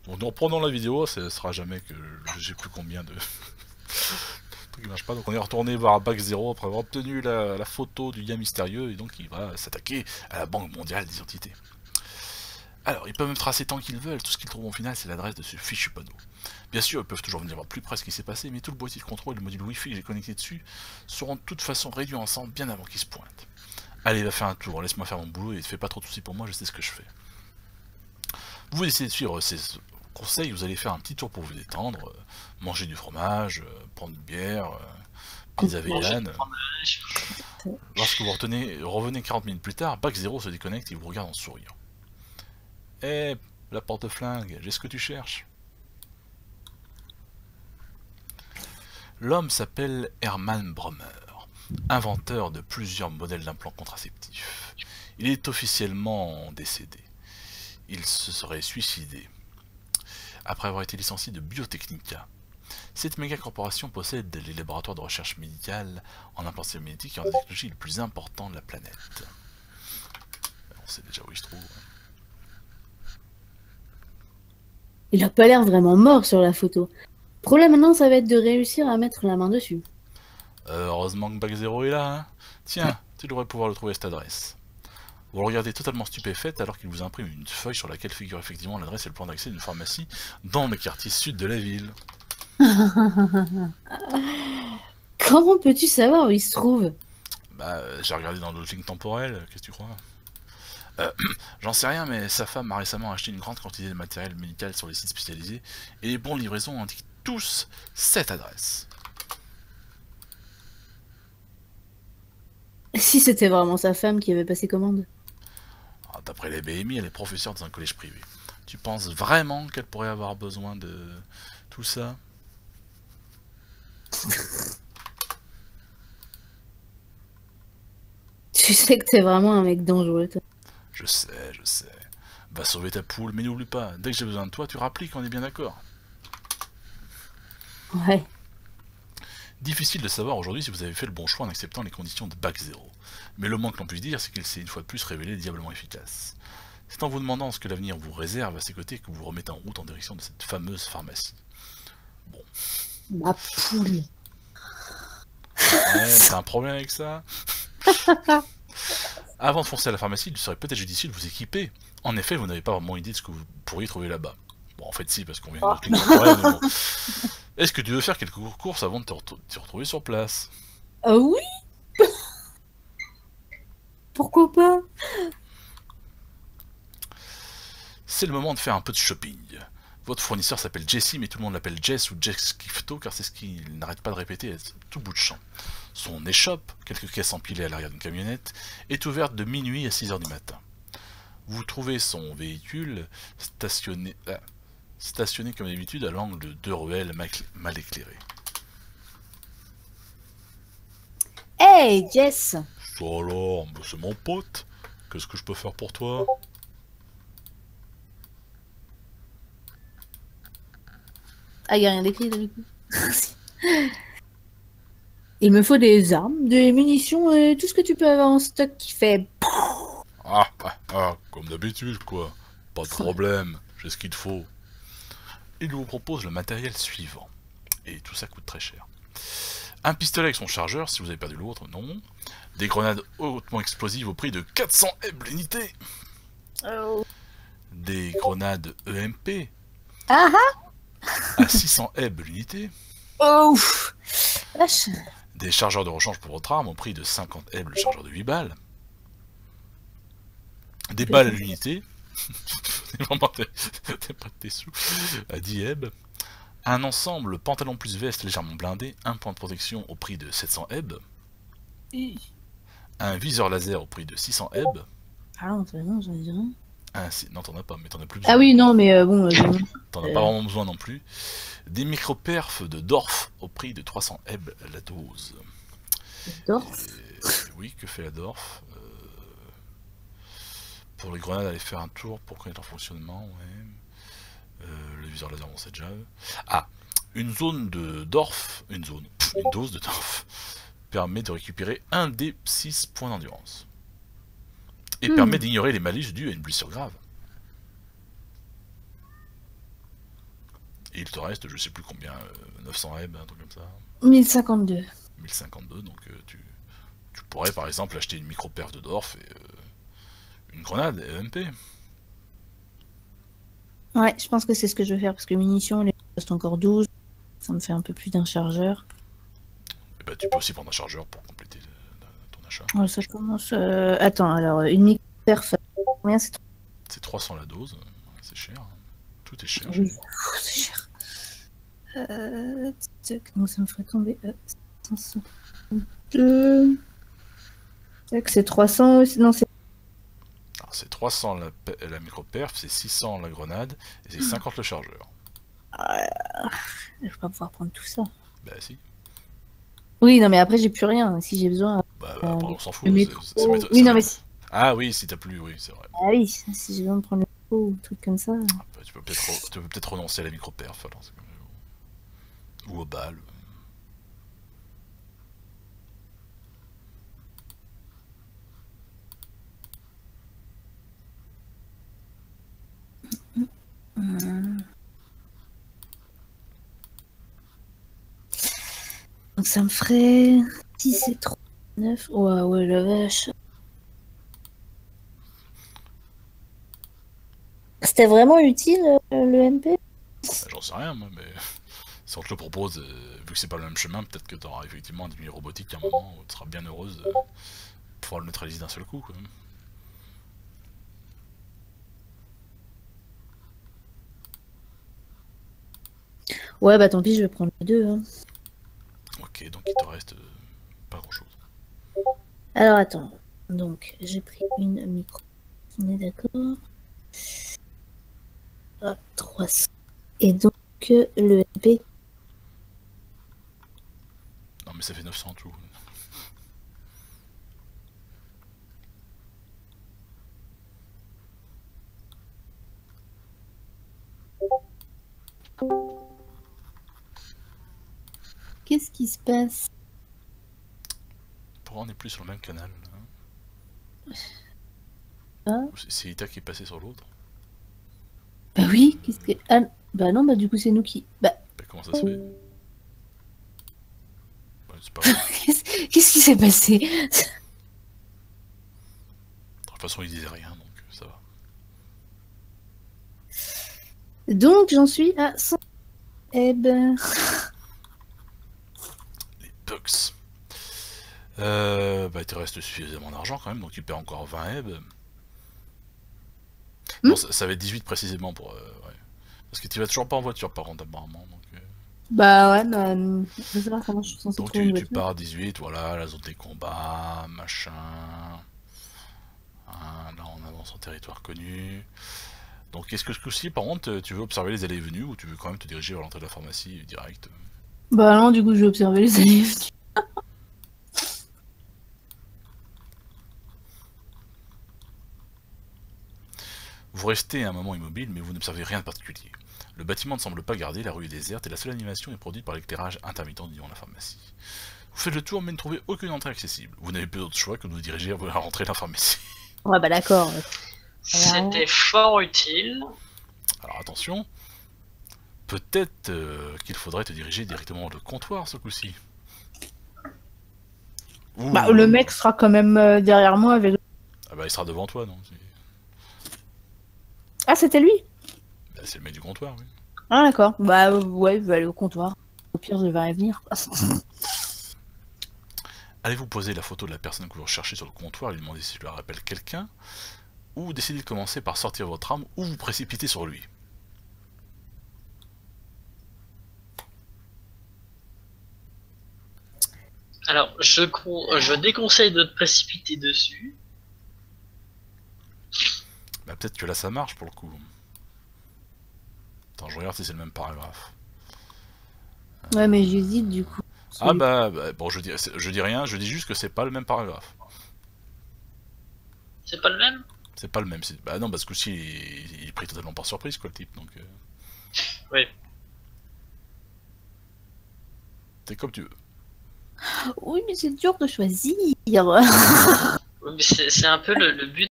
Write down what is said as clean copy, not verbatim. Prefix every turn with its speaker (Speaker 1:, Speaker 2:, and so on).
Speaker 1: Donc nous reprenons la vidéo, ce sera jamais que j'ai plus combien de... trucs qui marchent pas. Donc on est retourné voir Bac 0 après avoir obtenu la photo du lien mystérieux, et donc il va s'attaquer à la Banque mondiale des entités. Alors, ils peuvent me tracer tant qu'ils veulent, tout ce qu'ils trouvent au final, c'est l'adresse de ce fichu panneau. Bien sûr, ils peuvent toujours venir voir plus près ce qui s'est passé, mais tout le boîtier de contrôle et le module Wi-Fi que j'ai connecté dessus seront de toute façon réduits ensemble bien avant qu'ils se pointent. Allez, va faire un tour, laisse-moi faire mon boulot et ne fais pas trop de soucis pour moi, je sais ce que je fais. Vous essayez de suivre ces conseils, vous allez faire un petit tour pour vous détendre, manger du fromage, prendre une bière, pizza vegan. Lorsque vous revenez 40 minutes plus tard, Bac 0 se déconnecte et vous regarde en souriant. Eh, la porte-flingue, j'ai ce que tu cherches. L'homme s'appelle Hermann Brummer, inventeur de plusieurs modèles d'implants contraceptifs. Il est officiellement décédé. Il se serait suicidé après avoir été licencié de Biotechnica. Cette méga corporation possède les laboratoires de recherche médicale en implants cybernétiques et en technologie les plus importants de la planète. On sait déjà où il se trouve.
Speaker 2: Il a pas l'air vraiment mort sur la photo. Le problème maintenant, ça va être de réussir à mettre la main dessus.
Speaker 1: Heureusement que Bac 0 est là, hein. Tiens, tu devrais pouvoir le trouver à cette adresse. Vous le regardez totalement stupéfaite alors qu'il vous imprime une feuille sur laquelle figure effectivement l'adresse et le plan d'accès d'une pharmacie dans le quartier sud de la ville.
Speaker 2: Comment peux-tu savoir où il se trouve?
Speaker 1: Bah, j'ai regardé dans le logging temporel, qu'est-ce que tu crois? J'en sais rien, mais sa femme a récemment acheté une grande quantité de matériel médical sur les sites spécialisés, et les bons de livraison indiquent tous cette adresse.
Speaker 2: Si c'était vraiment sa femme qui avait passé commande.
Speaker 1: D'après les BMI, elle est professeure dans un collège privé. Tu penses vraiment qu'elle pourrait avoir besoin de tout ça?
Speaker 2: Tu sais que t'es vraiment un mec dangereux, toi.
Speaker 1: Je sais, je sais. Va sauver ta poule, mais n'oublie pas, dès que j'ai besoin de toi, tu rappliques, on est bien d'accord.
Speaker 2: Ouais.
Speaker 1: Difficile de savoir aujourd'hui si vous avez fait le bon choix en acceptant les conditions de Bac 0. Mais le moins que l'on puisse dire, c'est qu'il s'est une fois de plus révélé diablement efficace. C'est en vous demandant ce que l'avenir vous réserve à ses côtés que vous vous remettez en route en direction de cette fameuse pharmacie. Bon.
Speaker 2: Ma poule.
Speaker 1: Ouais, t'as un problème avec ça? Avant de foncer à la pharmacie, il serait peut-être judicieux de vous équiper. En effet, vous n'avez pas vraiment idée de ce que vous pourriez trouver là-bas. Bon, en fait, si, parce qu'on vient de notre ligne temporelle, mais bon. Est-ce que tu veux faire quelques courses avant de te retrouver sur place?
Speaker 2: Ah oui? Pourquoi pas?
Speaker 1: C'est le moment de faire un peu de shopping. Votre fournisseur s'appelle Jesse, mais tout le monde l'appelle Jess ou Jess Kifto, car c'est ce qu'il n'arrête pas de répéter à tout bout de champ. Son échoppe, quelques caisses empilées à l'arrière d'une camionnette, est ouverte de minuit à 6h du matin. Vous trouvez son véhicule stationné comme d'habitude à l'angle de deux ruelles mal éclairées.
Speaker 2: Hey, Jess!
Speaker 1: Ça alors, c'est mon pote. Qu'est-ce que je peux faire pour toi?
Speaker 2: Ah, y a rien d'écrit, du coup. Il me faut des armes, des munitions et tout ce que tu peux avoir en stock qui fait...
Speaker 1: Comme d'habitude quoi. Pas de problème, j'ai ce qu'il te faut. Il vous propose le matériel suivant. Et tout ça coûte très cher. Un pistolet avec son chargeur, si vous avez perdu l'autre, non. Des grenades hautement explosives au prix de 400 EB l'unité.
Speaker 2: Oh.
Speaker 1: Des grenades EMP
Speaker 2: Ah
Speaker 1: à 600 EB l'unité.
Speaker 2: oh. Vache.
Speaker 1: Des chargeurs de rechange pour votre arme au prix de 50 EB le chargeur de 8 balles. Des balles à l'unité. Vraiment, t'es pas de tes sous. À 10 EB. Un ensemble pantalon plus veste légèrement blindé, un point de protection au prix de 700 EB. Un viseur laser au prix de 600 EB.
Speaker 2: Ah non, j'en ai rien.
Speaker 1: Non, t'en as pas, mais t'en as plus besoin.
Speaker 2: Ah oui, non, mais bon...
Speaker 1: T'en as pas vraiment besoin non plus. Des micro-perfs de Dorf au prix de 300 EB la dose.
Speaker 2: Dorf.
Speaker 1: Oui, que fait la Dorf? Pour les grenades, allez faire un tour pour connaître leur fonctionnement, ouais. Le viseur laser, on sait déjà. Ah, une zone de Dorf, une dose de Dorf, permet de récupérer un des 6 points d'endurance. Et permet d'ignorer les malus dus à une blessure grave. il te reste, je sais plus combien, 900 eb, un truc comme ça.
Speaker 2: 1052.
Speaker 1: 1052, donc tu pourrais par exemple acheter une micro-perf de Dorf et une grenade EMP.
Speaker 2: Ouais, je pense que c'est ce que je vais faire parce que munitions, il reste encore 12. Ça me fait un peu plus d'un chargeur.
Speaker 1: Et bah tu peux aussi prendre un chargeur pour compléter ton achat.
Speaker 2: Ouais, ça commence. Attends, alors une micro-perf, combien c'est?
Speaker 1: C'est 300 la dose, c'est cher. Tout est cher.
Speaker 2: Oui, c'est cher. Donc ça me ferait tomber à 502. C'est 300 aussi. Non, c'est.
Speaker 1: Alors c'est 300 la micro-perf, c'est 600 la grenade, et c'est 50 le chargeur.
Speaker 2: Je vais pas pouvoir prendre tout ça.
Speaker 1: Bah si.
Speaker 2: Oui, non, mais après, j'ai plus rien. Si j'ai besoin.
Speaker 1: Bah après on s'en fout.
Speaker 2: Le métro.
Speaker 1: ça
Speaker 2: Oui, non,
Speaker 1: va
Speaker 2: mais.
Speaker 1: être- Ah oui, si t'as plus, oui, c'est vrai.
Speaker 2: Ah oui, si j'ai besoin de prendre le métro ou un truc comme ça.
Speaker 1: Bah, tu peux peut-être renoncer à la micro-perf alors. Ou aux balles.
Speaker 2: Donc ça me ferait 6 et 3, 9. Ouais, ouais, la vache. C'était vraiment utile le MP?
Speaker 1: Bah, j'en sais rien moi, mais si on te le propose, vu que c'est pas le même chemin, peut-être que t'auras effectivement un demi robotique à un moment où tu seras bien heureuse de pouvoir le neutraliser d'un seul coup. Quoi.
Speaker 2: Ouais, bah tant pis, je vais prendre les deux. Hein.
Speaker 1: Ok, donc il te reste pas grand chose.
Speaker 2: Alors attends. Donc, j'ai pris une micro. On est d'accord? Ah, 300. Et donc, le MP.
Speaker 1: Non mais ça fait 900 tout.
Speaker 2: Qu'est-ce qui se passe?
Speaker 1: Pourquoi on n'est plus sur le même canal hein?
Speaker 2: Ah.
Speaker 1: C'est Ita qui est passé sur l'autre.
Speaker 2: Bah oui, qu'est-ce que. Ah, bah non, bah du coup, c'est nous qui. Bah.
Speaker 1: Bah, comment ça se fait? Bah, c'est pas grave.
Speaker 2: Qu'est-ce qui s'est passé?
Speaker 1: De toute façon il disait rien donc ça va.
Speaker 2: Donc, j'en suis à 100. Eh ben.
Speaker 1: Les bugs. Bah il te reste suffisamment d'argent quand même, donc tu perds encore 20 eb. Non, ça va être 18 précisément pour... ouais. Parce que tu vas toujours pas en voiture par contre apparemment.
Speaker 2: Bah ouais, bah. Je veux savoir comment je suis censée
Speaker 1: Donc
Speaker 2: trouver une
Speaker 1: tu
Speaker 2: voiture.
Speaker 1: pars 18, voilà, la zone des combats, machin. Hein, là on avance en territoire connu. Donc est-ce que ce coup-ci par contre tu veux observer les allées et venues ou tu veux quand même te diriger vers l'entrée de la pharmacie direct?
Speaker 2: Bah non, du coup, je vais observer les allées.
Speaker 1: Vous restez un moment immobile mais vous n'observez rien de particulier. Le bâtiment ne semble pas garder, la rue est déserte et la seule animation est produite par l'éclairage intermittent devant la pharmacie. Vous faites le tour mais ne trouvez aucune entrée accessible. Vous n'avez plus d'autre choix que de vous diriger vers l'entrée de la pharmacie.
Speaker 2: Ouais, bah d'accord.
Speaker 3: C'était fort utile.
Speaker 1: Alors attention, peut-être qu'il faudrait te diriger directement vers le comptoir ce coup-ci. Ouh.
Speaker 2: Bah, le mec sera quand même derrière moi avec.
Speaker 1: Ah bah il sera devant toi, non?
Speaker 2: Ah, c'était lui?
Speaker 1: Bah, c'est le mec du comptoir, oui.
Speaker 2: Ah, d'accord. Bah, ouais, je vais aller au comptoir. Au pire, je vais revenir.
Speaker 1: Allez-vous poser la photo de la personne que vous recherchez sur le comptoir et lui demander si lui rappelle quelqu'un? Ou décidez de commencer par sortir votre arme ou vous précipiter sur lui?
Speaker 3: Alors, je déconseille de te précipiter dessus.
Speaker 1: Bah peut-être que là ça marche pour le coup. Attends, je regarde si c'est le même paragraphe.
Speaker 2: Ouais, mais j'hésite du coup.
Speaker 1: Ah bah bon, je dis rien, je dis juste que c'est pas le même paragraphe.
Speaker 3: C'est pas le même?
Speaker 1: C'est pas le même. Bah non, parce que si il est pris totalement par surprise quoi le type, donc...
Speaker 3: Oui.
Speaker 1: C'est comme tu veux.
Speaker 2: Oui, mais c'est dur de choisir.
Speaker 3: Oui, mais c'est un peu le but